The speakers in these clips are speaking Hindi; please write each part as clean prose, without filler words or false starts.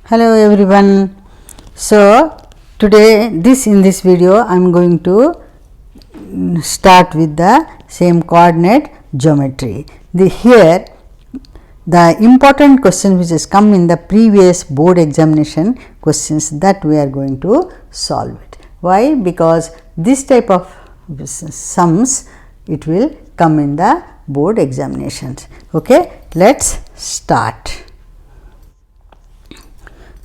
Hello everyone. So today in this video I am going to start with the same coordinate geometry. Here the important question which has come in the previous board examination questions, that we are going to solve it. Why? Because this type of sums it will come in the board examinations. Okay, let's start.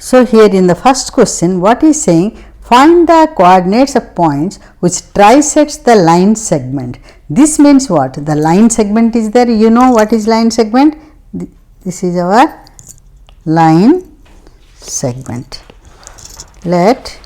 So, here in the first question what is saying, find the coordinates of points which trisects the line segment. This means what? The line segment is there. You know what is line segment? This is our line segment. Let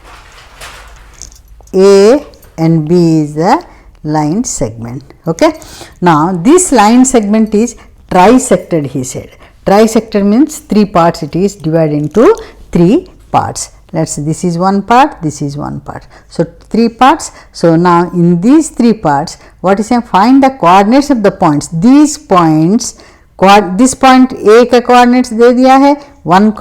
A and B is the line segment. Okay. Now, this line segment is trisected, he said. Trisected means three parts, it is divided into three parts. Let's see, this is one part, this is one part. So, three parts. So, now in these three parts, what is saying? Find the coordinates of the points. These points, this point A का coordinates दे दिया है 1,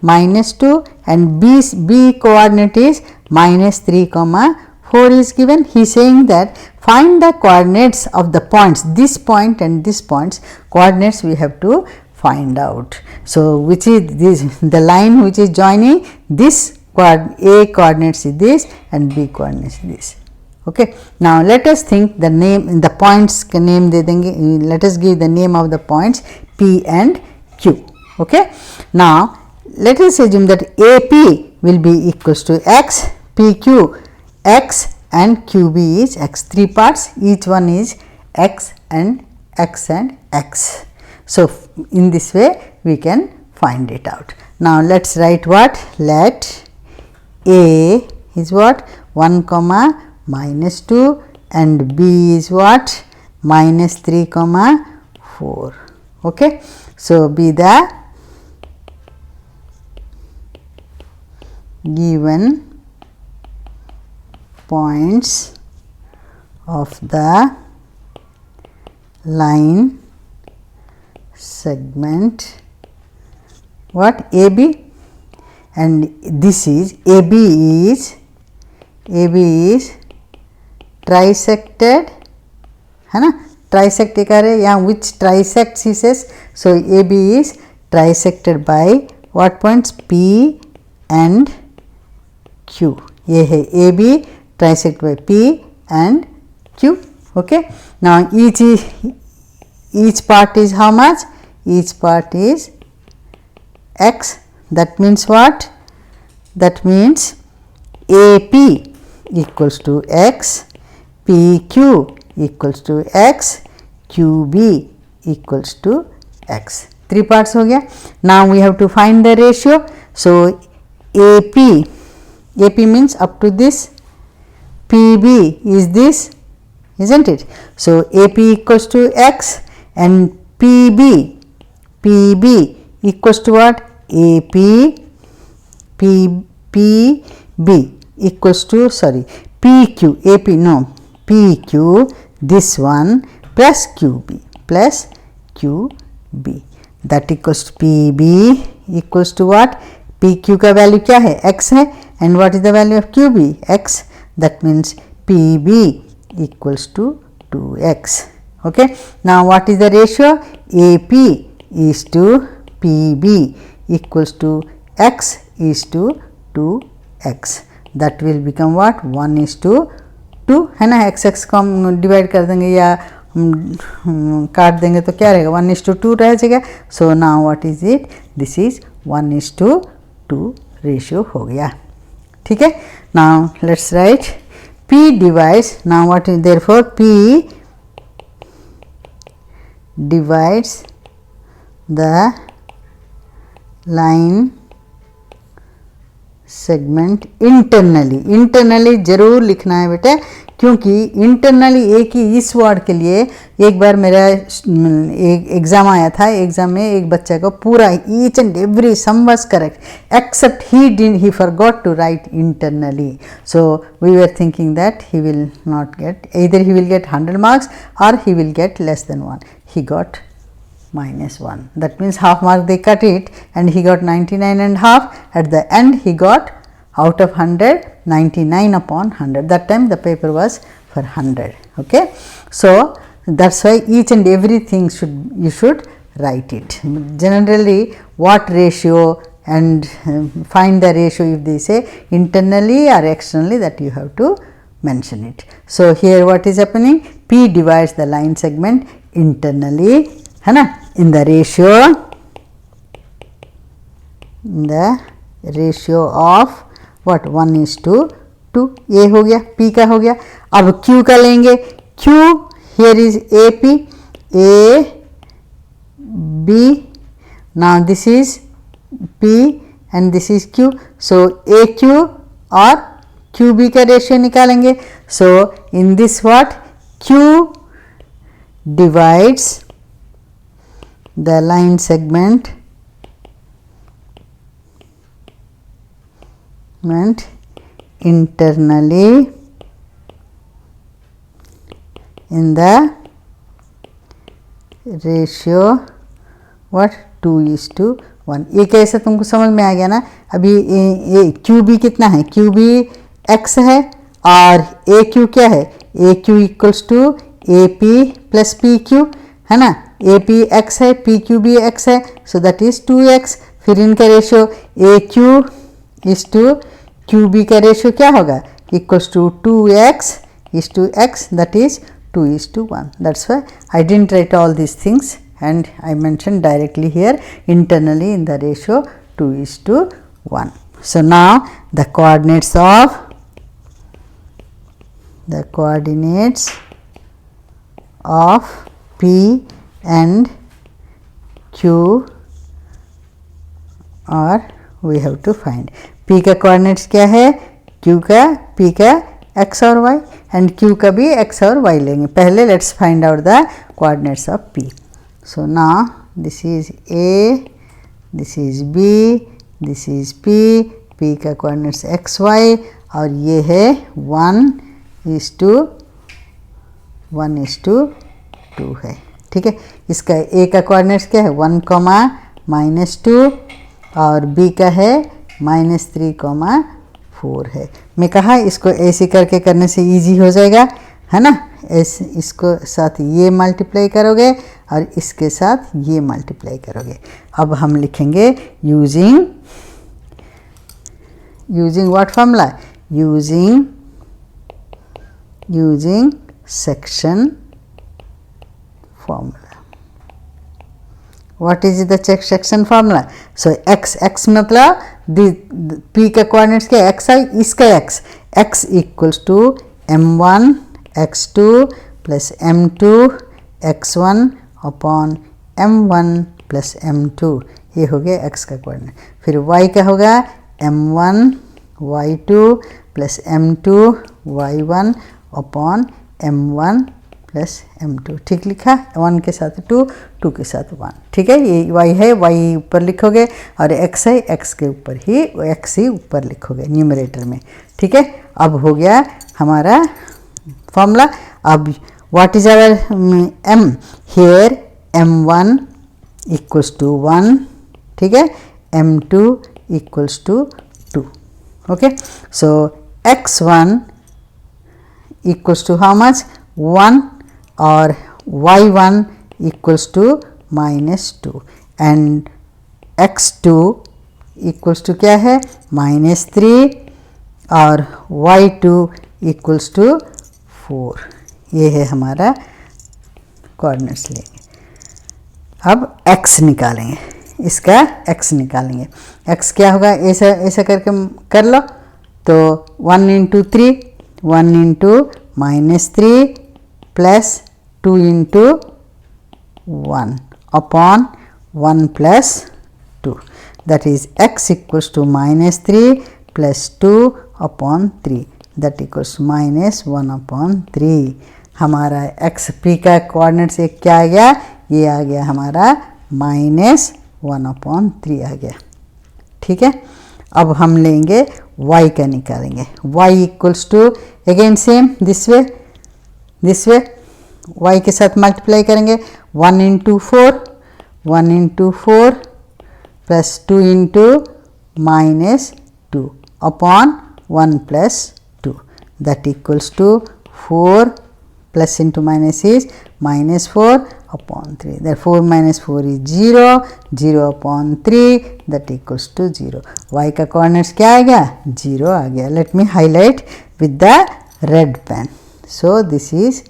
-2 and B coordinate is -3, 4 is given. He is saying that find the coordinates of the points, this point and this points coordinates we have to find out. So, which is this, the line which is joining this A coordinates is this and B coordinates is this. Okay. Now, let us think the name, the points का name दे देंगे. Let us give the name of the points P and Q. Okay. Now, let us assume that AP will be equals to X, PQ X and QB is X. Three parts, each one is X and X and X. So, in this way we can find it out. Now, let us write what? Let A is what? 1, -2 and B is what? -3, 4. Okay. So, be the given points of the line segment what? AB, and this is AB is trisected है ना, trisect करे या which trisects he says. So, AB is trisected by what points? P and Q. ये है AB trisect by P and Q. Okay. Now, each part is how much? Each part is X. That means what? That means AP equals to X, PQ equals to X, QB equals to X. Three parts हो गया. Now, we have to find the ratio. So, AP means up to this, PB is this, isn't it? So, AP equals to X and PB equals to what? AP PB equals to, sorry, PQ, AP no, PQ this one plus QB that equals to PB equals to what? PQ का value क्या है? X है, and what is the value of QB? X. That means PB equals to 2x. Okay. Now, what is the ratio? AP is to PB equals to X is to 2x. That will become what? 1 is to 2 है ना. x को हम डिवाइड कर देंगे या काट देंगे तो क्या रहेगा? 1 is to 2 रह जाएगा. So, now what is it? This is 1 is to 2 ratio हो गया. ठीक है. Now, let us write P divides. Now, what is therefore P divides the line segment internally जरूर लिखना है बेटे, क्योंकि इंटरनली एक ही इस वर्ड के लिए एक बार मेरा एक एग्ज़ाम आया था. एग्ज़ाम में एक बच्चे को पूरा each and every sum was correct except he forgot to write internally. So we were thinking that he will not get, either he will get 100 marks or he will get less than 1. He got -1. That means half mark they cut it and he got 99.5. At the end he got out of 100 99 upon 100. That time the paper was for 100. Okay. So, that is why each and everything you should write it. Generally what ratio and find the ratio, if they say internally or externally, that you have to mention it. So, here what is happening, P divides the line segment internally, है ना, in the ratio of what 1:2. ये हो गया, P का हो गया. अब Q का लेंगे. Q here is AP, A B. Now this is P and this is Q. So AQ और QB का रेशियो निकालेंगे. So in this what, Q divides the line segment internally in the ratio what 2:1. ये कैसे तुमको समझ में आ गया ना. अभी ये QB कितना है, QB x है और AQ क्या है, AQ equals to AP plus PQ है ना. AP x है, PQ भी x है, सो दैट इज 2x. फिर इनका ratio AQ is to QB का रेशियो क्या होगा, equals to 2x is to x, that is 2:1. That's why I didn't write all these things and I mentioned directly here internally in the ratio 2:1. So now the coordinates of P and Q are we have to find. P का coordinates क्या है, Q का, P का x और y and Q का भी x और y लेंगे. पहले let's find out the coordinates of P. So now this is A, this is B, this is P. P का coordinates x y और ये है 1:2 है. ठीक है. इसका A का coordinates क्या है 1, -2 और B का है -3, 4 है. मैं कहा इसको ऐसे करके करने से इजी हो जाएगा, है ना. ऐसे इसको साथ ये मल्टीप्लाई करोगे और इसके साथ ये मल्टीप्लाई करोगे. अब हम लिखेंगे using what formula, using section formula. What is the section formula? So x मतलब the P का coordinates क्या, x है, इसका x equals to m1 x2 plus m2 x1 upon m1 plus m2. ये हो गया x का coordinate. फिर y का होगा m1 y2 plus m2 y1 upon m1 plus m2. ठीक लिखा, 1 के साथ 2, 2 के साथ 1. ठीक है. ये y है, y ऊपर लिखोगे और x है, x के ऊपर ही x ही ऊपर लिखोगे न्यूमरेटर में. ठीक है. अब हो गया हमारा फॉर्मूला. अब what is our m, here m1 equals to 1. ठीक है. m2 equals to 2. Okay. So x1 equals to how much 1 और y1 equals to -2 and x2 equals to क्या है -3 और y2 इक्वल्स टू 4. ये है हमारा कोऑर्डिनेट्स लेंगे. अब x निकालेंगे, इसका x निकालेंगे. x क्या होगा, ऐसा करके कर लो. तो 1 × 3, 1 × -3 plus 2 × 1 upon 1 plus 2, that is x equals to -3 plus 2 upon 3, that equals -1 upon 3. हमारा x p का कोऑर्डिनेट्स एक क्या आ गया, ये आ गया हमारा -1 upon 3 आ गया. ठीक है. अब हम लेंगे y का निकालेंगे. y equals to again same this way y के साथ मल्टीप्लाई करेंगे. 1 × 4, 1 into 4 plus 2 into minus 2 upon 1 plus 2, that equals to 4 plus into minus is minus 4 upon 3. Therefore, minus 4 is 0, 0 upon 3, that equals to 0. Y का coordinates क्या आ गया? 0 आ गया. Let me highlight with the red pen. So, this is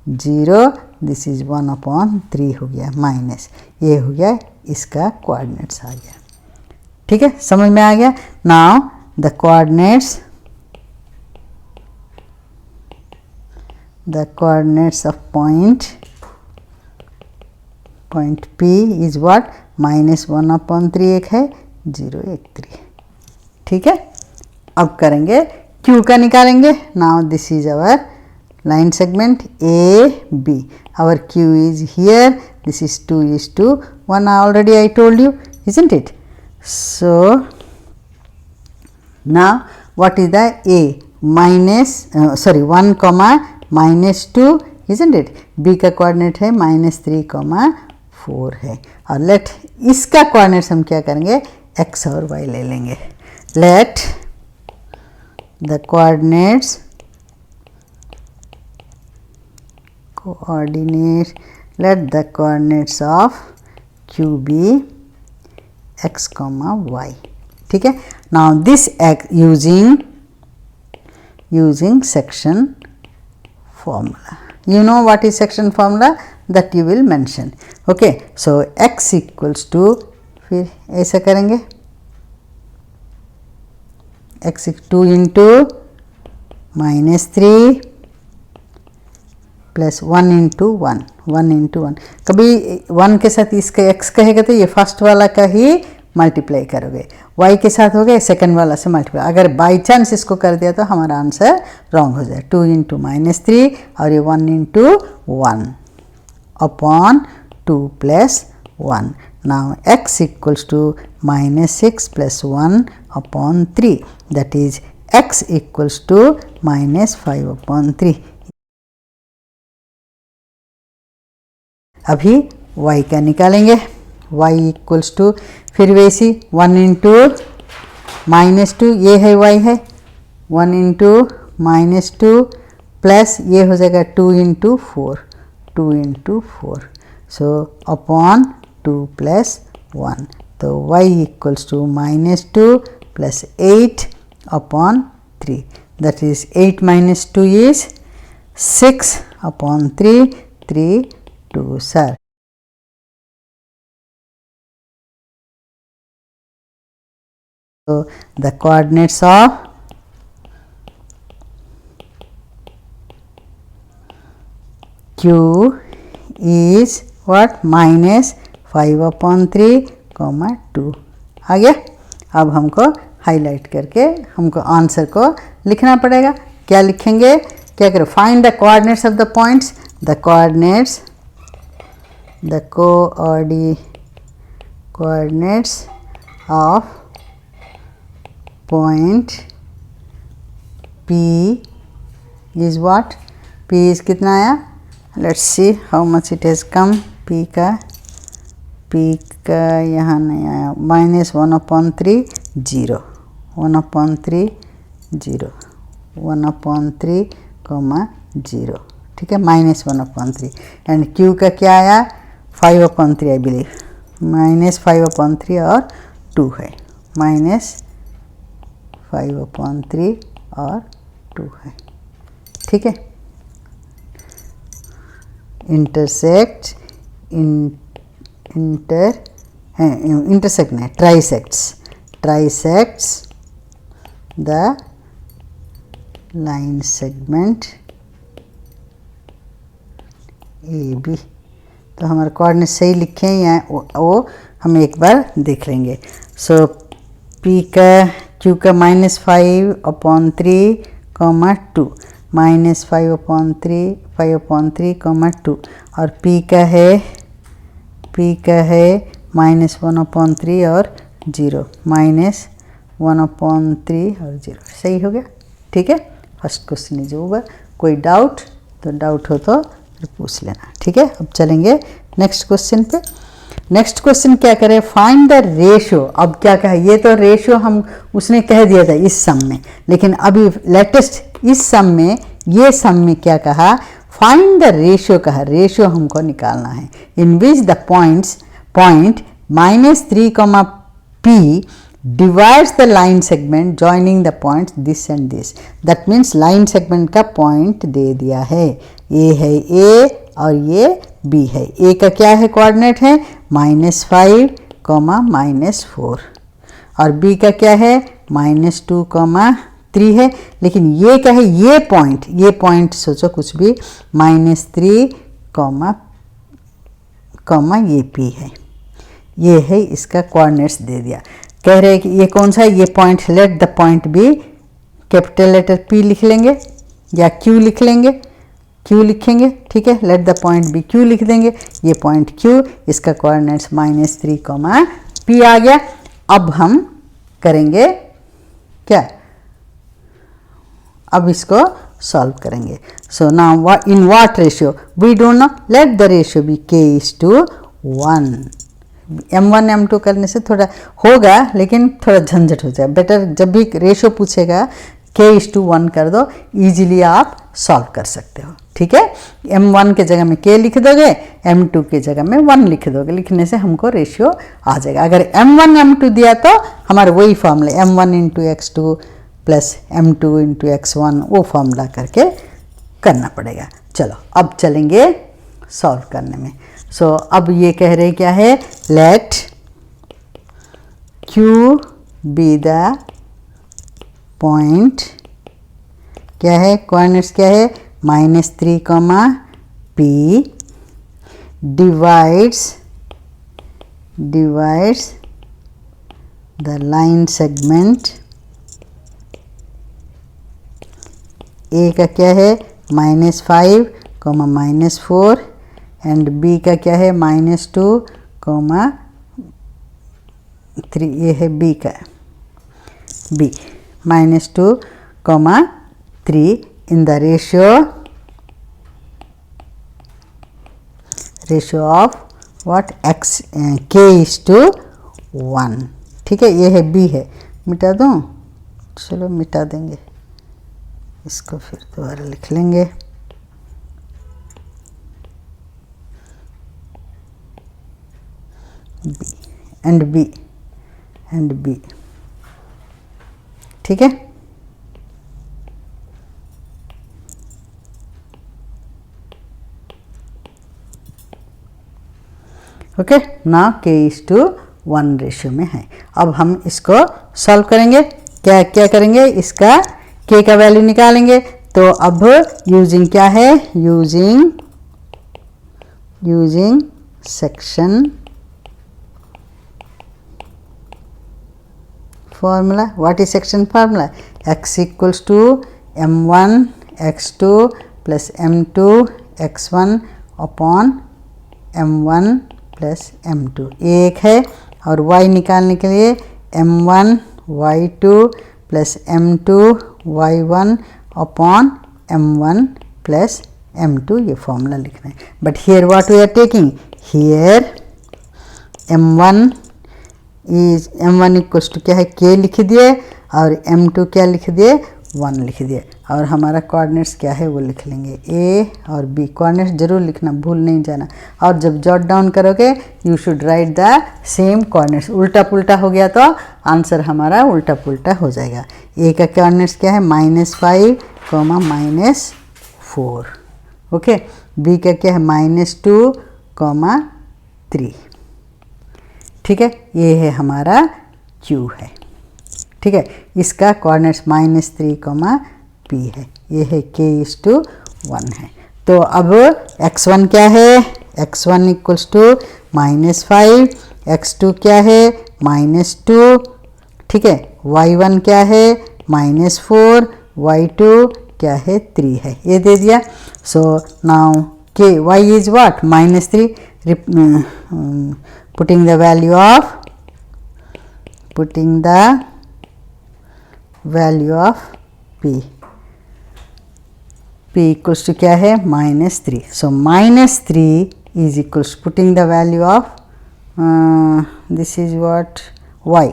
0, this is 1 upon 3 हो गया माइनस, ये हो गया इसका कोऑर्डिनेट्स आ गया. ठीक है, समझ में आ गया. Now the coordinates of point P is what? Minus 1 upon 3 एक है, 0 1 3. ठीक है, अब करेंगे Q का निकालेंगे. Now this is our line segment AB. Our Q is here. This is 2 is to 1. Already I told you, isn't it? So now what is the A? Minus 1 comma minus 2, isn't it? B का coordinate है minus 3 comma 4 है. और let इसका coordinates हम क्या करेंगे? X और Y ले लेंगे. Let the coordinates let the coordinates of Q be x comma y. ठीक है. Now this x using section formula. You know what is section formula? That you will mention. Okay. So x equals to, फिर ऐसा करेंगे, x 2 into minus 3 plus 1 into 1, 1 into 1. कभी 1 के साथ इसका x कहेगा तो ये फर्स्ट वाला का ही मल्टीप्लाई करोगे, y के साथ हो गया सेकंड वाला से मल्टीप्लाई. अगर बाई चांस इसको कर दिया तो हमारा आंसर रॉन्ग हो जाए. 2 इंटू माइनस 3 और ये 1 into 1 upon 2 plus 1. Now x equals to minus 6 plus 1 upon 3, that is x equals to minus 5 upon 3. अभी y का निकालेंगे. y इक्वल्स टू, फिर वैसी 1 इंटू माइनस 2, ये है y है, 1 इंटू माइनस 2 प्लस ये हो जाएगा 2 into 4, 2 into 4. So upon 2 plus 1. तो y equals to minus 2 plus 8 upon 3, that is 8 minus 2 is 6 upon 3, 3 2 sir. So the coordinates of Q is what? minus 5 upon 3 comma 2. आ गया. अब हमको हाईलाइट करके हमको आंसर को लिखना पड़ेगा. क्या लिखेंगे? क्या करें? Find the coordinates of the points. The coordinates of point P is what? P is कितना आया? Let's see how much it has come. P का यहाँ नहीं आया. Minus 1 upon 3 0, 1 upon 3 0, 1 upon 3 comma 0. ठीक है, माइनस 1 अपॉन 3. एंड Q का क्या आया? 5 upon 3 I believe. Minus 5 upon 3 और 2 है. माइनस 5 अपॉन 3 और 2 है. ठीक है. इंटरसेक्ट इंटरसेक्ट नहीं, trisects the line segment A B. तो हमारे कोऑर्डिनेट सही लिखे हैं या वो हम एक बार देख लेंगे. सो P का Q का minus 5 upon 3 comma 2, minus 5 upon 3 comma 2. और P का है माइनस 1 अपॉन 3 और 0, माइनस 1 अपॉन 3 और 0. सही हो गया. ठीक है, फर्स्ट क्वेश्चन इज ओवर. कोई डाउट तो डाउट हो तो पूछ लेना. ठीक है, अब चलेंगे नेक्स्ट क्वेश्चन पे. नेक्स्ट क्वेश्चन क्या करें, फाइंड द रेशियो। अब क्या कहा, ये तो रेशियो हम उसने कह दिया था इस सम में, लेकिन अभी लेटेस्ट इस सम में, ये सम में क्या कहा, फाइंड द रेशियो कहा, रेशियो हमको निकालना है in which the point -3, P divides the line segment joining the points this and this. That means line segment का point दे दिया है, A है A और ये B है। A का क्या है, कोऑर्डिनेट है -5, -4 और B का क्या है -2, 3 है। लेकिन ये क्या है, ये पॉइंट सोचो कुछ भी -3, ये P है, ये है इसका कोऑर्डिनेट्स दे दिया। कह रहे हैं कि ये कौन सा है, ये point, let the point be, capital letter P लिख लेंगे या Q लिख लेंगे, Q लिखेंगे, ठीक है, let the point be Q लिख देंगे, ये पॉइंट Q, इसका कोऑर्डिनेट्स -3, P आ गया। अब हम करेंगे क्या, अब इसको सॉल्व करेंगे। So now in what ratio we don't know, let the ratio be K:1। M1 M2 करने से थोड़ा होगा, लेकिन थोड़ा झंझट हो जाए, बेटर जब भी रेशियो पूछेगा K:1 कर दो, इजीली आप सॉल्व कर सकते हो, ठीक है। M1 के जगह में K लिख दोगे, M2 के जगह में 1 लिख दोगे, लिखने से हमको रेशियो आ जाएगा। अगर M1 M2 दिया तो हमारा वही formula M1 × X2 plus M2 × X1, वो फॉर्मूला करके करना पड़ेगा। चलो अब चलेंगे सॉल्व करने में। सो अब ये कह रहे क्या है, let Q be the point, क्या है कोऑर्डिनेट्स क्या है -3, P divides the line segment. A का क्या है -5, -4 एंड B का क्या है -2, 3, ये है B का, B -2, 3 in the ratio of what K:1, ठीक है। ये है B है, मिटा दूँ, चलो मिटा देंगे इसको, फिर दोबारा लिख लेंगे। B एंड B, ठीक है। ओके, ना K:1 रेशियो में है। अब हम इसको सॉल्व करेंगे। क्या क्या करेंगे, इसका K का वैल्यू निकालेंगे। तो अब यूजिंग क्या है, using section formula. What is section formula? X = M1 X2 plus M2 X1 upon M1 plus M2, एक है। और y निकालने के लिए M1 Y2 plus M2 Y1 upon M1 plus M2, ये फॉर्मूला लिखना है। But here what we are taking, here M1 = क्या है, K लिख दिए, और M2 क्या लिख दिए, 1 लिख दिए, और हमारा कोऑर्डिनेट्स क्या है वो लिख लेंगे, A और B। कोऑर्डिनेट्स जरूर लिखना, भूल नहीं जाना। और जब जॉट डाउन करोगे you should write the same coordinates. उल्टा पुल्टा हो गया तो आंसर हमारा उल्टा पुल्टा हो जाएगा। A का कोऑर्डिनेट्स क्या है -5, -4, ओके। B का क्या है -2, 3, ठीक है। ये है हमारा Q है, ठीक है। इसका कोऑर्डिनेट्स -3, P है। ये है K:1 है। तो अब X1 क्या है, X1 = -5, X2 क्या है -2, ठीक है। Y1 क्या है -4, Y2 क्या है 3 है, ये दे दिया। So now Y is what, -3, putting the value of P = क्या है -3। सो -3 is equals, putting the value of this is what y,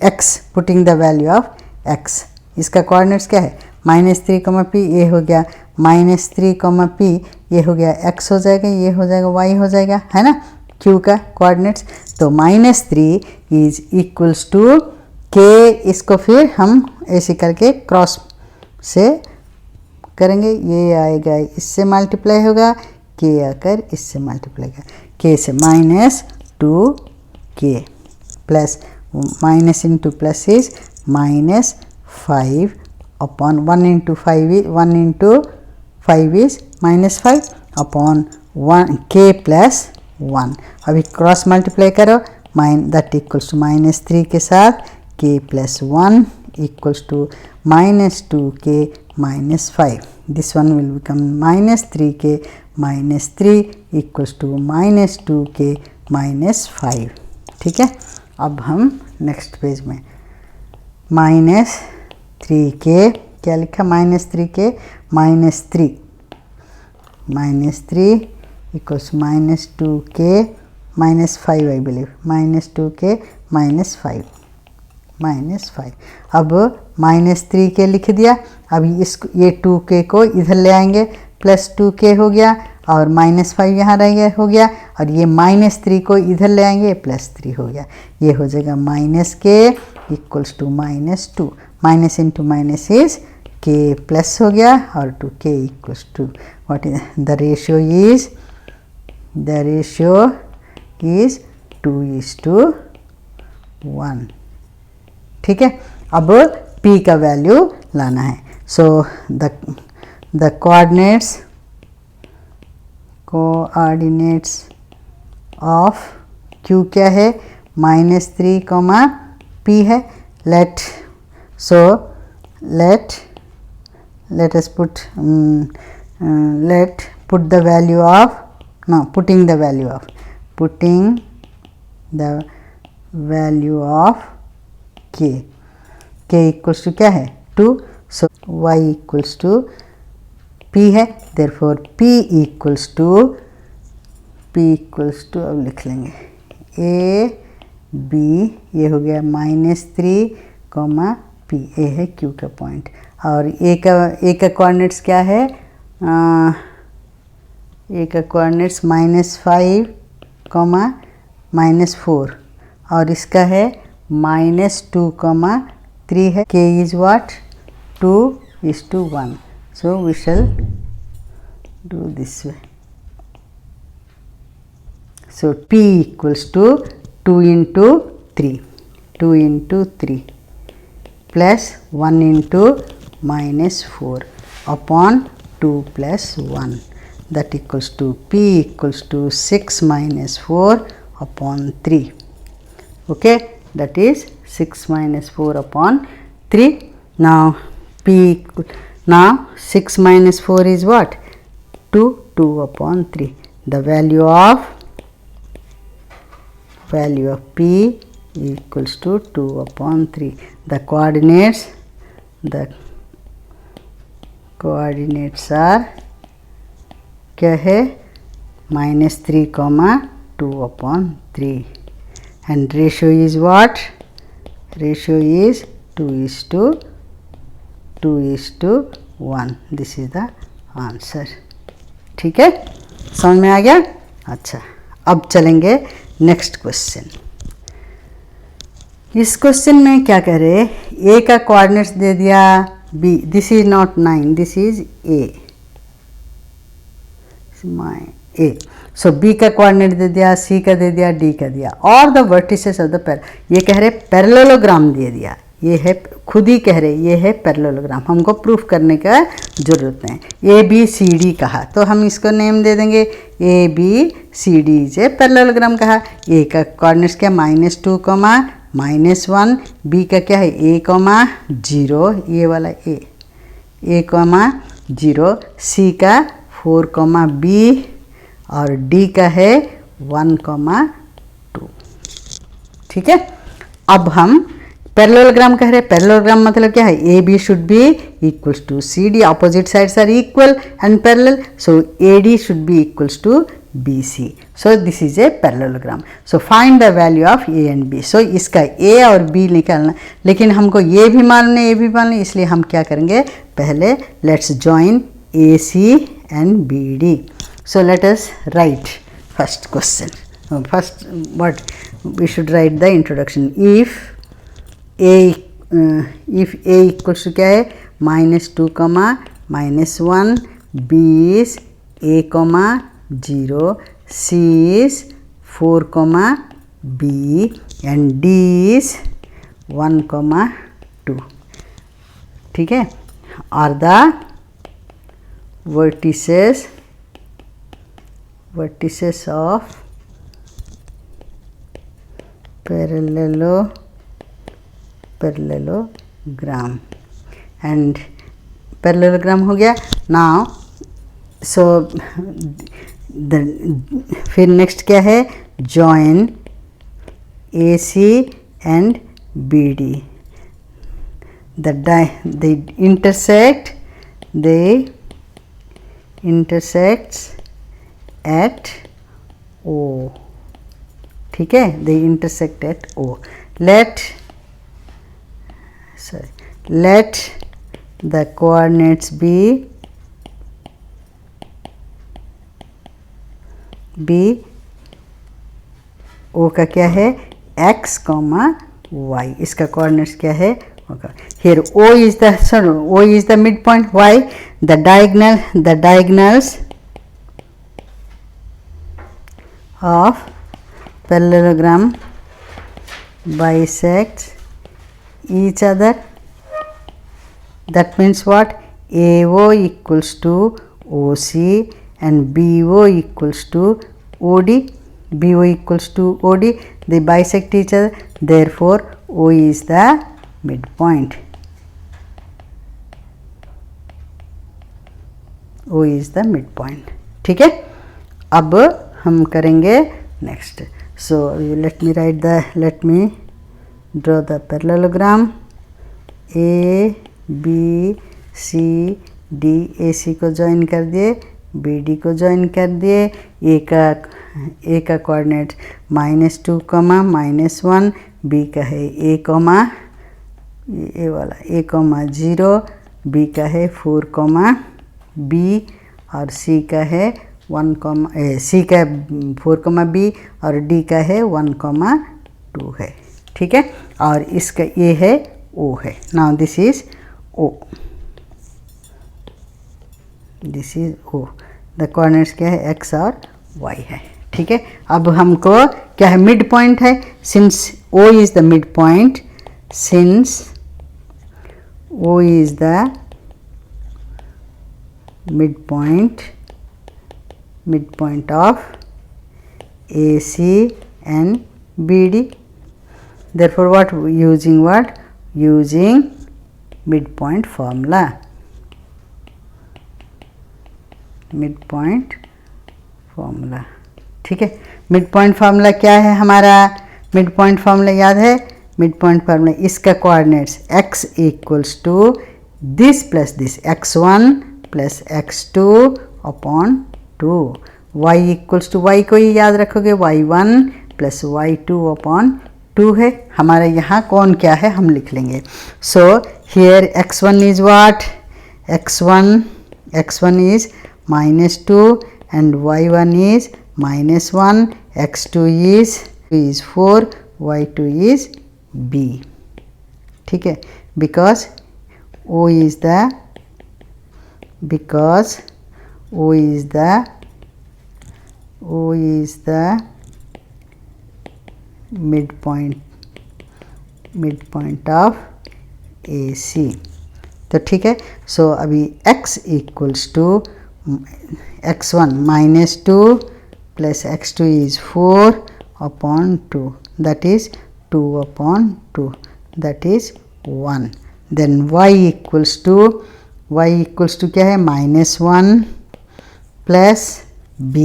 x, putting the value of x. इसका कोऑर्डिनेट्स क्या है -3, p, ये हो गया -3, p, ये हो गया x हो जाएगा, ये हो जाएगा y हो जाएगा, है ना, q का कोऑर्डिनेट्स. तो -3 इज इक्वल्स टू k. इसको फिर हम ऐसे करके क्रॉस से करेंगे, ये आएगा इससे मल्टीप्लाई होगा, k आकर इससे मल्टीप्लाई होगा, k से -2k plus minus into plus is -5 upon 1 into 5 is -5 upon 1k plus 1. अभी क्रॉस मल्टीप्लाई करो, दैट इक्वल्स टू -3 के साथ k plus 1 equals to -2k -5. This one will become -3k -3 equals to -2k -5. ठीक है. अब हम नेक्स्ट पेज में -3k क्या लिखा, -3k -3 equals -2k -5 I believe, -2k -5. अब -3k लिख दिया. अभी इसको ये 2k को इधर ले आएंगे, प्लस 2k हो गया और -5 यहाँ रह गया हो गया, और ये -3 को इधर ले आएंगे, +3 हो गया, ये हो जाएगा -k equals to -2. Minus into minus is k plus हो गया और 2k equals to what is the ratio is 2:1. ठीक है. अब p का वैल्यू लाना है. So the coordinates of q क्या है, -3, p है. let us put the value of putting the value of k equals to क्या है 2. so y equals to p है, therefore p equals to अब लिख लेंगे a b, ये हो गया -3, p, a है q का पॉइंट, और a का कोऑर्डिनेट्स क्या है, a का कोऑर्डिनेट्स -5, -4, और इसका है -2, 3 है. k is what 2:1. so we shall do this way. so p equals to 2 into 3 plus 1 into -4 upon 2 plus 1, that equals to p equals to 6 - 4 upon 3. okay, that is 6 - 4 upon 3. now 6 - 4 is what 2 upon 3. the value of p equals to 2 upon 3. the coordinates are क्या है -3, 2 upon 3, and ratio is what, ratio is 2:1. this is the answer. ठीक है, समझ में आ गया. अच्छा, अब चलेंगे नेक्स्ट क्वेश्चन. इस क्वेश्चन में क्या कह रहे, a का कोऑर्डिनेट्स दे दिया b, this is not 9, this is a. So b का कोऑर्डिनेट दे दिया, c का दे दिया, d का दिया, और द वर्टिसेस ऑफ द ये कह रहे पैरेललोग्राम दे दिया. ये है खुद ही कह रहे ये है पैरेललोग्राम, हमको प्रूफ करने का जरूरत नहीं. ए बी सी डी कहा तो हम इसको नेम दे देंगे A B C D is a parallelogram कहा. ए का कोऑर्डिनेट्स क्या -2, -1, बी का क्या है a, 0, ये वाला a, 0, c का 4, b, और d का है 1, 2. ठीक है. अब हम पैरेललोग्राम कह रहे हैं. पैरेललोग्राम मतलब क्या है, A B should be equals to C D, opposite sides are equal and parallel, so A D should be equals to BC. So this is a parallelogram. So find the value of A and B. So इसका A और B निकालना, लेकिन हमको ये भी मालूम नहीं, ये भी मालूम नहीं, इसलिए हम क्या करेंगे, पहले let's join AC and BD. So let us write first question. First what we should write the introduction. If A equals to क्या है, -2, -1, B is A, 0, C is 4, B and D is 1, 2. ठीक है, are the vertices of parallelogram. And parallelogram हो गया. Now so फिर नेक्स्ट क्या है, join AC and BD. They intersects at O. ठीक है, they intersect at O. Let the coordinates be O का क्या है, x, y. इसका कोऑर्डिनेट्स क्या है, here O is the midpoint. Why? The diagonals of parallelogram bisect each other. That means what? AO equals to OC and BO equals to OD. They bisect each other. Therefore, O is the midpoint. O is the midpoint. ठीक है, अब हम करेंगे next. So let me draw the parallelogram. A, B, C, D. AC को ज्वाइन कर दिए, BD को ज्वाइन कर दिए. A का कोऑर्डिनेट -2, -1. B का है A, ये वाला A, 0. B का है 4, B और C का है 1, C का 4, B और D का है 1, 2 है. ठीक है, और इसका ये है O है. Now this is O. The coordinates क्या है, x और y है. ठीक है, अब हमको क्या है, मिड पॉइंट है. Since O is the mid point, midpoint of AC and BD. Therefore, using midpoint formula. ठीक है, midpoint formula क्या है हमारा, midpoint formula याद है. midpoint formula इसका coordinates x equals to this plus this, x1 plus x2 upon 2. y equals to y को ही याद रखोगे, y1 plus y2 upon 2 है. हमारा यहाँ कौन क्या है हम लिख लेंगे. So here x1 is what, x1 is -2 and y1 is -1, x2 is 4, y2 is B. ठीक है, because O is the midpoint of AC. तो ठीक है, सो अभी x equals to x1 -2 plus x2 is 4 upon 2, that is 2 upon 2, that is 1. Then y equals to क्या है, -1 plus b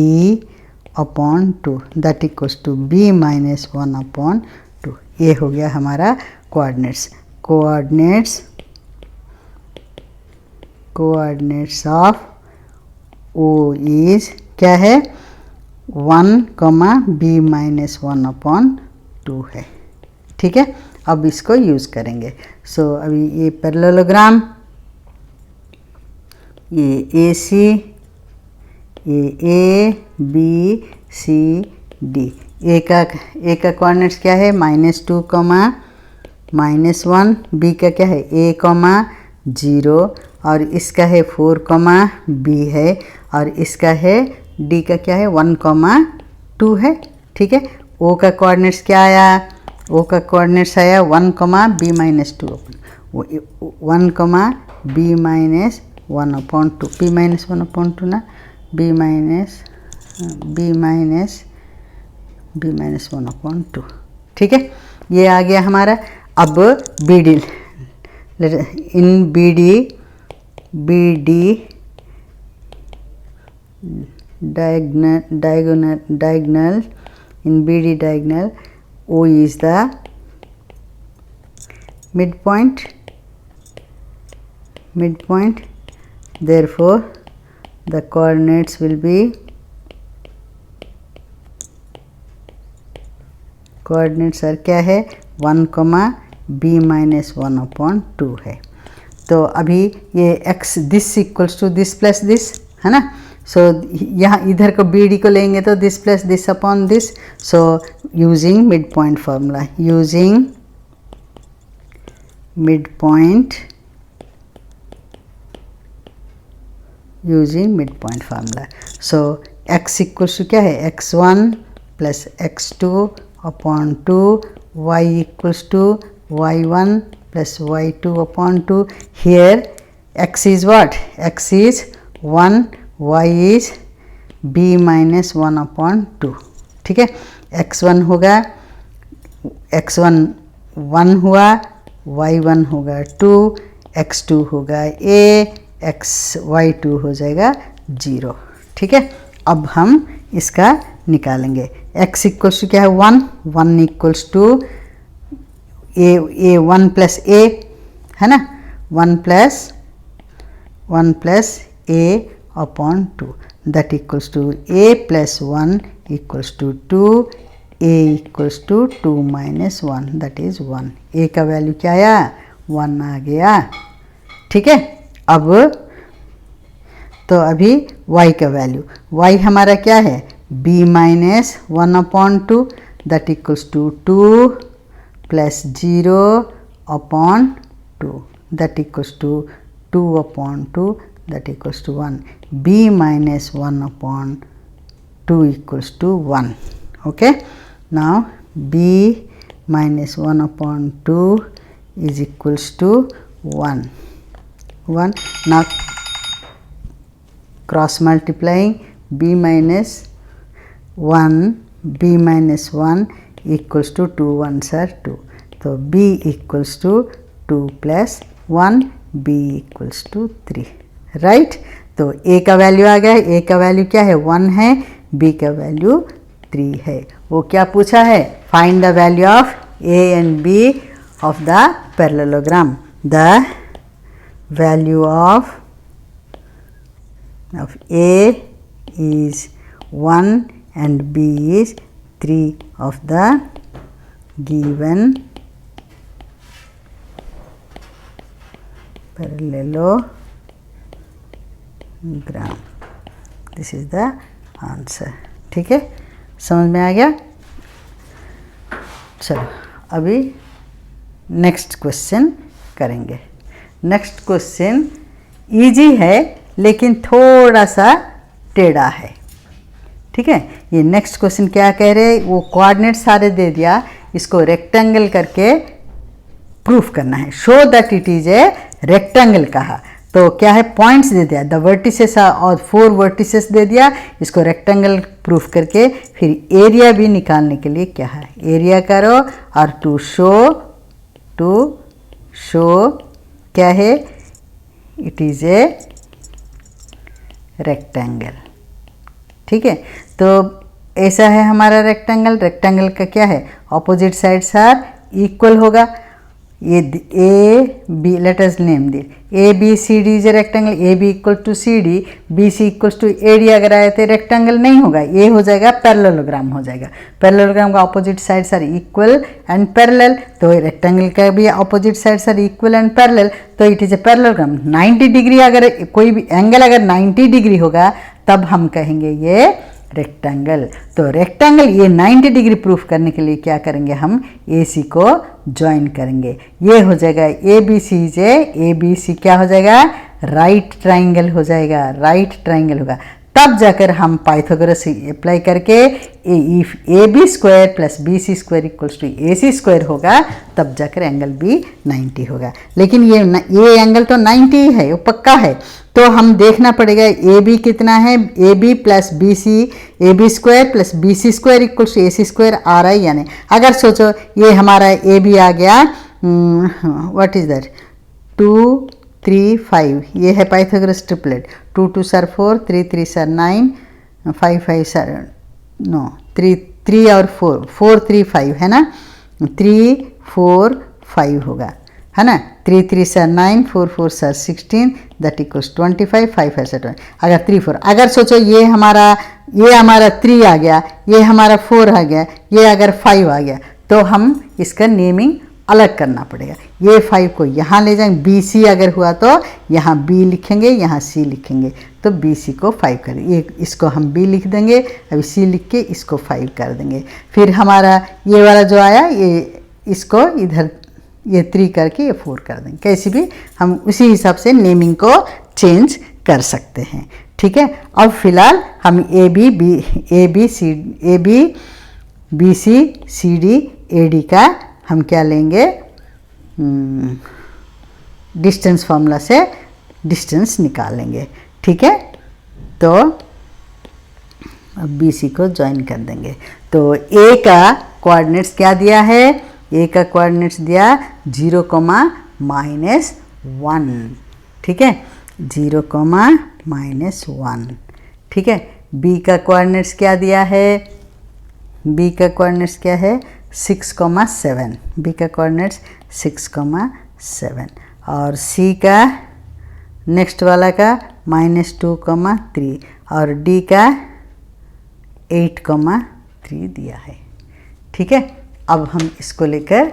upon 2, that equals to b -1 upon 2. ये हो गया हमारा कोऑर्डिनेट्स ऑफ O is क्या है, 1 कॉमा बी माइनस 1/2 है। ठीक है, अब इसको यूज़ करेंगे। सो अभी ये पैरेललोग्राम, ये ए सी, ये ए बी सी डी, ए का कोऑर्डिनेट्स क्या है -2 कॉमा -1, बी का क्या है a कॉमा 0, और इसका है 4 कॉमा बी है, और इसका है डी का क्या है 1 कॉमा 2 है। ठीक है, ओ का कोऑर्डिनेट्स क्या आया, ओ का कोऑर्डिनेट्स आया 1 comma B minus 2, 1 comma B minus 1/2, B minus 1/2 ना, बी माइनस 1/2। ठीक है, ये आ गया हमारा। अब B D, in B D diagonal, in BD diagonal, O is the midpoint, therefore the coordinates will be, coordinates sir क्या है 1 कॉमा बी माइनस 1/2 है। तो अभी ये x this equals to this plus this है ना। सो यहाँ इधर को बी डी को लेंगे तो this plus this upon this. So using mid point formula, using mid point formula. So x equals to क्या है x1 plus x2 upon 2, y equals to y1 plus y2 upon 2. Here x is what? X is 1, y is b minus 1/2. ठीक है, x1 होगा, x1 1 हुआ, y1 होगा 2, x2 होगा a, y2 हो जाएगा 0। ठीक है, अब हम इसका निकालेंगे। x इक्वल्स टू क्या है 1 equals to a 1 plus a है ना, 1 plus a upon 2, that equals to a plus 1 equals to 2, a equals to 2 minus 1 that is 1। a का वैल्यू क्या आया 1 आ गया। ठीक है, अब तो अभी y का वैल्यू, y हमारा क्या है b minus 1/2 that equals to 2 plus 0 upon 2 that equals to 2/2 that equals to 1, b minus 1/2 equals to 1। Okay, now b minus 1/2 is equals to 1। Now cross multiplying, b minus 1 equals to 2 1s are 2, तो b equals to 2 plus 1, b equals to 3, right. तो a का वैल्यू आ गया, a का वैल्यू क्या है 1 है, b का वैल्यू 3 है। वो क्या पूछा है, find the value of a and b of the parallelogram। The value of a is 1 and b is 3 of the given parallelogram। This is the answer। ठीक है, समझ में आ गया। चलो अभी नेक्स्ट क्वेश्चन करेंगे। नेक्स्ट क्वेश्चन इजी है लेकिन थोड़ा सा टेढ़ा है। ठीक है, ये नेक्स्ट क्वेश्चन क्या कह रहे हैं, वो कोऑर्डिनेट सारे दे दिया, इसको रेक्टेंगल करके प्रूफ करना है। Show that it is a rectangle कहा तो क्या है, पॉइंट्स दे दिया, द वर्टिसेस और 4 वर्टिसेस दे दिया, इसको रेक्टेंगल प्रूफ करके फिर एरिया भी निकालने के लिए क्या है, एरिया करो और टू शो क्या है, इट इज ए रेक्टेंगल। ठीक है, तो ऐसा है हमारा रेक्टेंगल। रेक्टेंगल का क्या है, ऑपोजिट साइड्स आर इक्वल होगा। A B, let us name this A B C D is a rectangle, A B equal to C D, B C equals to A D अगर आए तो रेक्टेंगल नहीं होगा, ये हो जाएगा पैरेललोग्राम हो जाएगा। पैरेललोग्राम का opposite sides are equal and parallel, तो रेक्टेंगल का भी opposite sides are equal and parallel, तो it is a parallelogram. 90 degree अगर कोई भी एंगल अगर 90 डिग्री होगा तब हम कहेंगे ये रेक्टेंगल। तो रेक्टेंगल ये 90 डिग्री प्रूफ करने के लिए क्या करेंगे, हम AC को ज्वाइन करेंगे, ये हो जाएगा ABC जे ABC क्या हो जाएगा, राइट ट्राइंगल हो जाएगा, राइट ट्राइंगल होगा। तब जाकर हम पाइथागोरस अप्लाई करके if AB square plus BC square equals to AC square होगा तब जाकर एंगल भी 90 होगा। लेकिन ये एंगल तो 90 है, वो पक्का है, तो हम देखना पड़ेगा AB कितना है, AB plus BC, AB square plus BC square equals to AC square आ रहा है या नहीं। अगर सोचो ये हमारा AB आ गया, व्हाट इज दैट, 2 3 5, ये है पाइथागोरस ट्रिपलेट, 2 2 सर 4, 3 3 सर 9, 5 5 सर नो 3 और 4 4 3 5 है ना, 3 4 5 होगा है ना, 3 3 सर 9, 4 4 सर 16, दैट इक्वल्स 25, 5 5 सर 20। अगर 3 4 अगर सोचो ये हमारा 3 आ गया, ये हमारा 4 आ गया, ये अगर 5 आ गया, तो हम इसका नेमिंग अलग करना पड़ेगा। ये 5 को यहाँ ले जाएंगे, BC अगर हुआ तो यहाँ B लिखेंगे, यहाँ C लिखेंगे, तो BC को 5 कर, ये इसको हम B लिख देंगे, अभी C लिख के इसको 5 कर देंगे। फिर हमारा ये वाला जो आया ये इसको इधर ये 3 करके ये 4 कर देंगे, कैसे भी हम उसी हिसाब से नेमिंग को चेंज कर सकते हैं। ठीक है, अब फिलहाल हम AB BC CD AD का हम क्या लेंगे, डिस्टेंस फार्मूला से डिस्टेंस निकालेंगे। ठीक है, तो अब BC को ज्वाइन कर देंगे। तो A का कोऑर्डिनेट्स क्या दिया है, A का कोऑर्डिनेट्स दिया 0, -1। ठीक है, 0, -1। ठीक है, B का कोऑर्डिनेट्स क्या दिया है, B का कोऑर्डिनेट्स क्या है 6, 7, B का कोऑर्डिनेट्स 6, 7, और C का नेक्स्ट वाला का -2, 3, और D का 8, 3 दिया है। ठीक है, अब हम इसको लेकर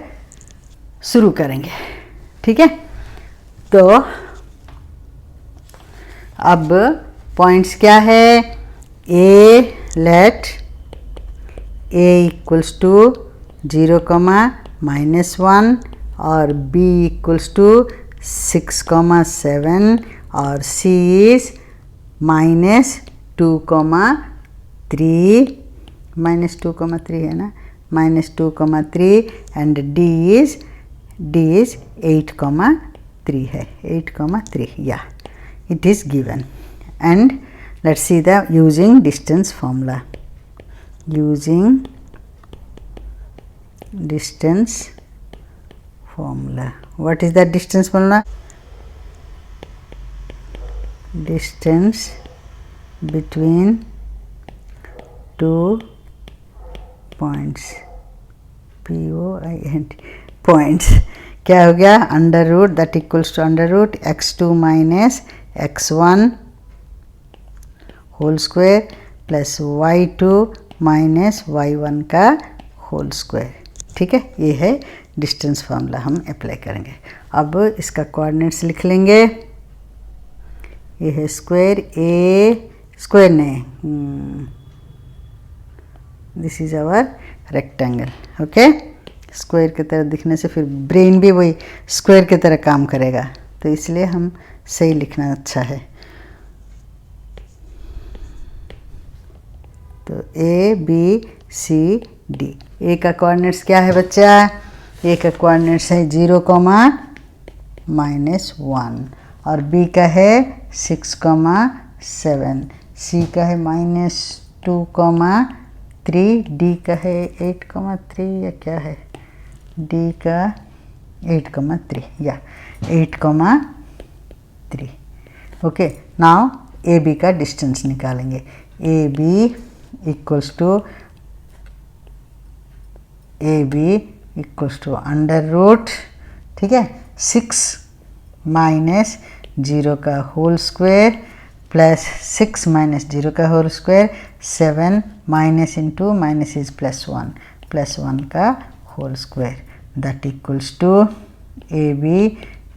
शुरू करेंगे। ठीक है, तो अब पॉइंट्स क्या है, लेट A इक्वल्स टू 0, -1 और B इक्वल्स टू 6, 7 और C इज -2, 3, -2, है ना, -2, 3 एंड D is 8, 3 है, 8, 3, yeah, it is given. And let's see the using distance formula. Using distance formula. What is the distance formula? Distance between two points, POINT points, क्या हो गया, under root that equals to under root x2 minus x1 whole square plus y2 minus y1 का होल स्क्वायर। ठीक है, ये है डिस्टेंस फार्मूला, हम अप्लाई करेंगे। अब इसका कोऑर्डिनेट्स लिख लेंगे, ये है स्क्वायर, ए स्क्वायर नहीं, this is our rectangle. Okay, square की तरह दिखने से फिर ब्रेन भी वही स्क्वायर की तरह काम करेगा, तो इसलिए हम सही लिखना अच्छा है। तो ABCD, ए का कोऑर्डिनेट्स क्या है बच्चा, ए का कोऑर्डिनेट्स है 0, -1 और B का है 6, 7, C का है -2, 3, D का है 8, 3 या क्या है, D का 8, 3 या 8, 3। ओके, नाउ AB का डिस्टेंस निकालेंगे। AB equals to under root ठीक है, 6 माइनस 0 का होल स्क्वायर प्लस 6 माइनस 0 का whole square, 7 minus into minus is plus 1 का whole square, that equals to A B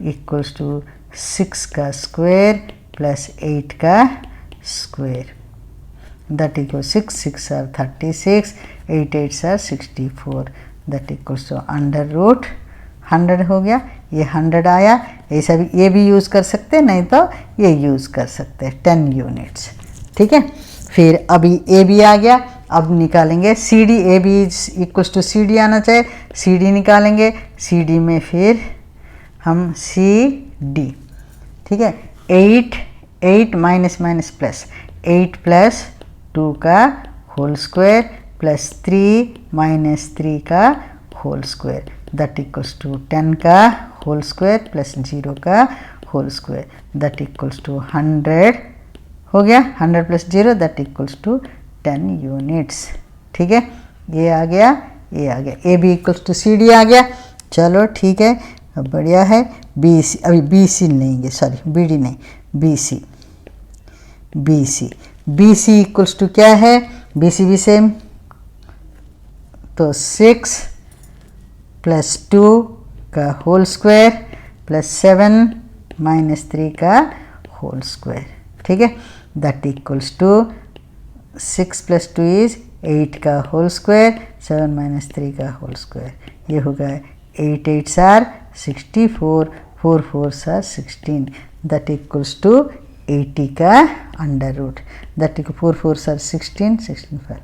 equals to 6 का स्क्वायर प्लस 8 का square, that equals 6 are 36, 8 8 are 64, that equals to under root 100 हो गया। ये 100 आया, ऐसा भी ये भी यूज़ कर सकते हैं, नहीं तो ये यूज़ कर सकते हैं 10 यूनिट्स। ठीक है, फिर अभी ए बी आ गया, अब निकालेंगे C D. A B equals to C D आना चाहिए, सी डी निकालेंगे। सी डी में फिर हम सी डी, ठीक है, 8 माइनस माइनस प्लस 8 प्लस 2 का होल स्क्वायर प्लस 3 माइनस 3 का whole square, that equals to 10 का होल स्क्वायर प्लस 0 का whole square, that equals to 100 हो गया। 100 plus 0 that equals to 10 units. ठीक है, ये आ गया, ये आ गया, A B equals to C D आ गया। चलो ठीक है, अब बढ़िया है। बी सी, अभी बी सी लेंगे, सॉरी बी डी नहीं, B C, B C, B C equals to क्या है, बी सी भी सेम, तो 6 प्लस 2 का होल स्क्वायर प्लस 7 माइनस 3 का होल स्क्वायर। ठीक है, that equals to 6 plus 2 is 8 का होल स्क्वायर, 7 माइनस 3 का होल स्क्वायर, ये होगा 8 8 are 64, 4 4 are 16, that equals to 80 का under root, that equal 4 4 are 16, 16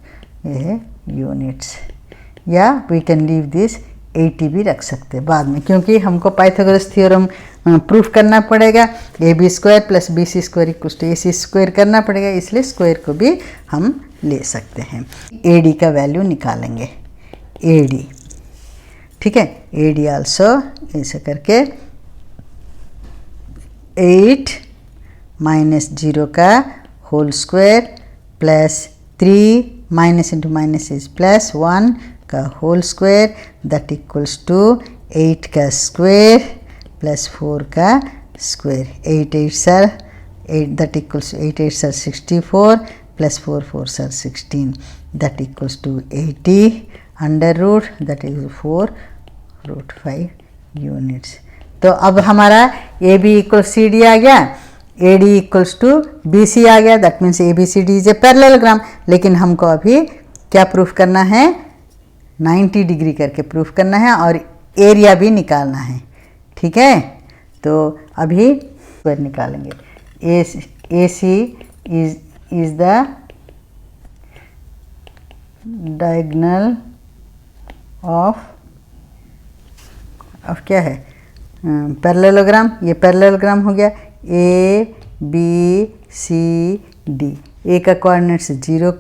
ये है यूनिट्स। या वी कैन लीव दिस 80 भी रख सकते हैं बाद में, क्योंकि हमको पाइथागोरस थ्योरम प्रूफ करना पड़ेगा। A B square plus B C square equals to A C square करना पड़ेगा, इसलिए स्क्वायर को भी हम ले सकते हैं। ए डी का वैल्यू निकालेंगे, ए डी, ठीक है, ए डी आल्सो ऐसे करके 8 माइनस 0 का whole square plus 3 minus into minus is plus 1 का whole square, that equals to 8 का स्क्वायर प्लस 4 का square, 8 8 sir 8, that equals to 8 8 sir 64 plus 4 4 sir 16, that equals to 80 under root, that is 4 root 5 units. तो अब हमारा A B equal C D आ गया, A D equals to B C आ गया, that means A B C D is a parallelogram. लेकिन हमको अभी क्या प्रूफ करना है, 90 डिग्री करके प्रूफ करना है और एरिया भी निकालना है। ठीक है, तो अभी स्क्वायर निकालेंगे। ए सी इज द डायगोनल ऑफ क्या है, पैरेललोग्राम। ये पैरेललोग्राम हो गया, A B C D. A का कोऑर्डिनेट्स 0,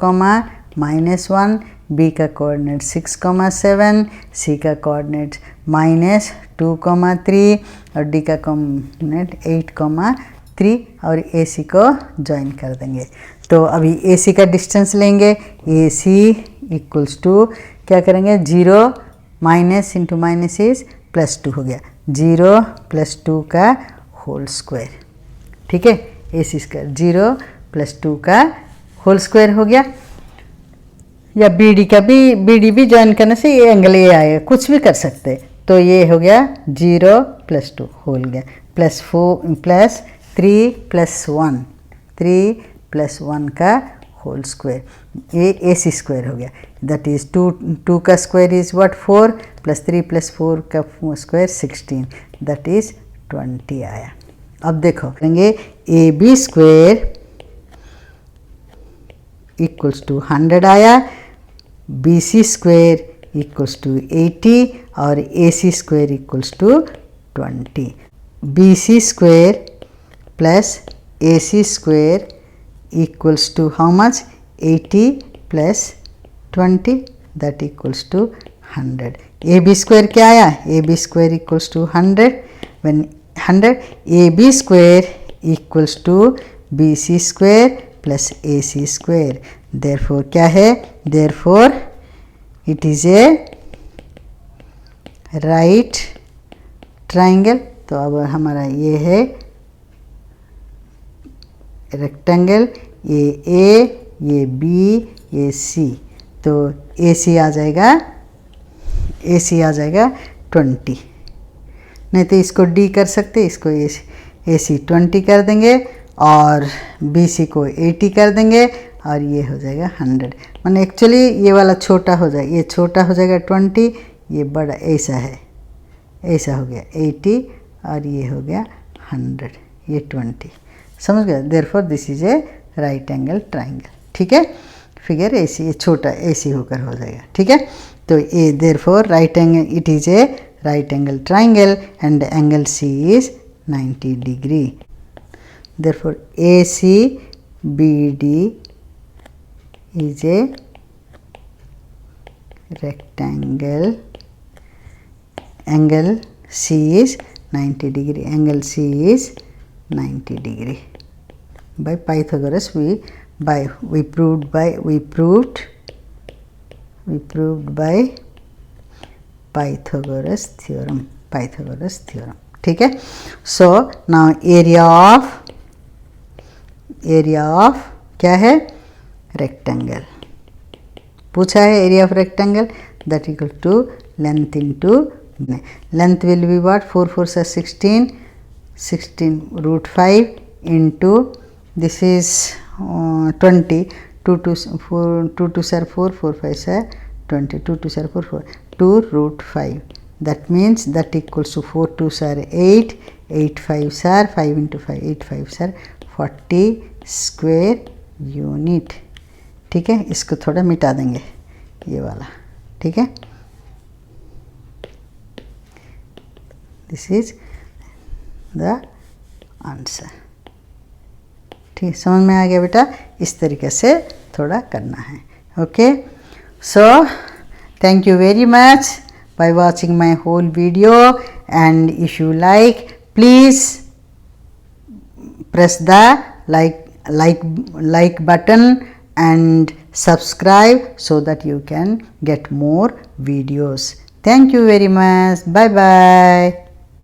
-1, बी का कोऑर्डिनेट 6, 7, सी का कोऑर्डिनेट -2, 3 और डी का कोऑर्डिनेट 8, 3 और ए सी को ज्वाइन कर देंगे। तो अभी ए सी का डिस्टेंस लेंगे, ए सी इक्वल्स टू क्या करेंगे, 0 minus into minus is plus 2 हो गया, 0 प्लस 2 का होल स्क्वायर। ठीक है, ए सी स्क्वायर 0 प्लस 2 का होल स्क्वायर हो गया। या बी डी का भी ज्वाइन करने से ये एंगल ये आएगा, कुछ भी कर सकते हैं। तो ये हो गया 0 प्लस 2 होल गया, प्लस 4 प्लस 3 प्लस 1, 3 प्लस 1 का होल स्क्वायर, ये ए सी स्क्वायर हो गया, दैट इज 2 का square is what 4 plus 3 plus 4 का स्क्वायर 16, दैट इज 20 आया। अब देखो करेंगे A B square equals to 100 आया, B C square equals to 80 और A C square equals to 20। B C square plus A C square equals to how much, 80 plus 20, that equals to 100. AB square क्या आया, AB square equals to 100, when 100 AB square equals to BC square plus AC square, therefore क्या है, therefore it is a right triangle. तो अब हमारा ये है रेक्टेंगल, ये ए, ये बी, ये सी। तो ए सी आ जाएगा, ए सी आ जाएगा 20। नहीं तो इसको डी कर सकते, इसको ए सी 20 कर देंगे और बी सी को 80 कर देंगे और ये हो जाएगा 100। माने एक्चुअली ये वाला छोटा हो जाएगा, ये छोटा हो जाएगा 20, ये बड़ा ऐसा है, ऐसा हो गया 80 और ये हो गया 100, ये 20। समझ गया? Therefore this is a right angle triangle. ठीक है, फिगर ऐसी, ये छोटा ऐसी होकर हो जाएगा। ठीक है, तो ये therefore right angle, it is A right angle triangle and angle C is 90 degree. Therefore AC BD is a rectangle, angle C is 90 degree, angle C is 90 degree. By Pythagoras we proved by Pythagoras theorem. ठीक है, सो नाउ एरिया ऑफ क्या है? रेक्टेंगल पूछा है। Area of rectangle that equal to length into, length will be what? 4 4 से 16, 16 √5 इंटू दिस इज 20, 2 2 4 2 2 सर 4 4 5 सर 20, 2 2 सर 4 4 2 √5. That means that equals to 4 2s are 8, 8 5s are 5 into 5, 8 5s are 40 square unit. ठीक है, इसको थोड़ा मिटा देंगे ये वाला। ठीक है, दिस इज द आंसर। ठीक, समझ में आ गया बेटा? इस तरीके से थोड़ा करना है। Okay, so thank you very much by watching my whole video, and if you like, please press the like button and subscribe so that you can get more videos. Thank you very much. Bye bye.